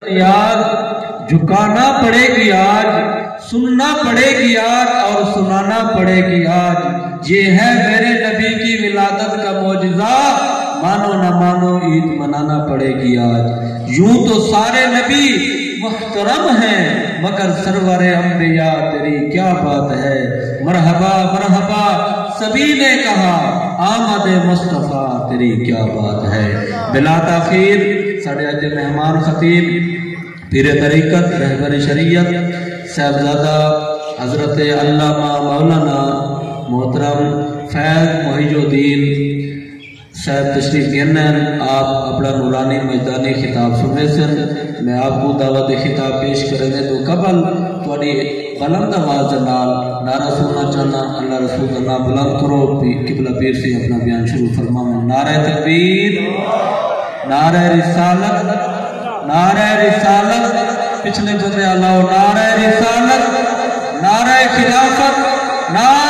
یاد جھکانا پڑے گی آج، سننا پڑے گی آج اور سنانا پڑے گی آج۔ یہ ہے میرے نبی کی ولادت کا معجزہ، مانو نہ مانو عید منانا پڑے گی آج۔ یوں تو سارے نبی محترم ہیں مگر سرور انبیاء تیری کیا بات ہے۔ مرحبا مرحبا سبھی نے کہا، آمد مصطفیٰ تیری کیا بات ہے۔ بلا تاخیر ساڑھے اج مہمان خطیب پیر طریقت رہبر شریعت صاحبزادہ حضرت علامہ مولانا محترم فیض محی الدین صاحب تشریف گرنن۔ آپ اپنا نورانی مجدانی خطاب سننے سن، میں آپ کو دعوت خطاب پیش کرنے تو قبل تھوڑی بلند آواز نال نعرہ سننا چاہنا۔ اللہ رسول کا نام بلند کرو، قبلہ پیر سے اپنا بیان شروع فرماؤں۔ نعرہ تکبیر، نعرہ رسالت، نعرہ رسالت، پچھلے جمعے اللہ، نعرہ رسالت، نعرہ خلافت، نعرہ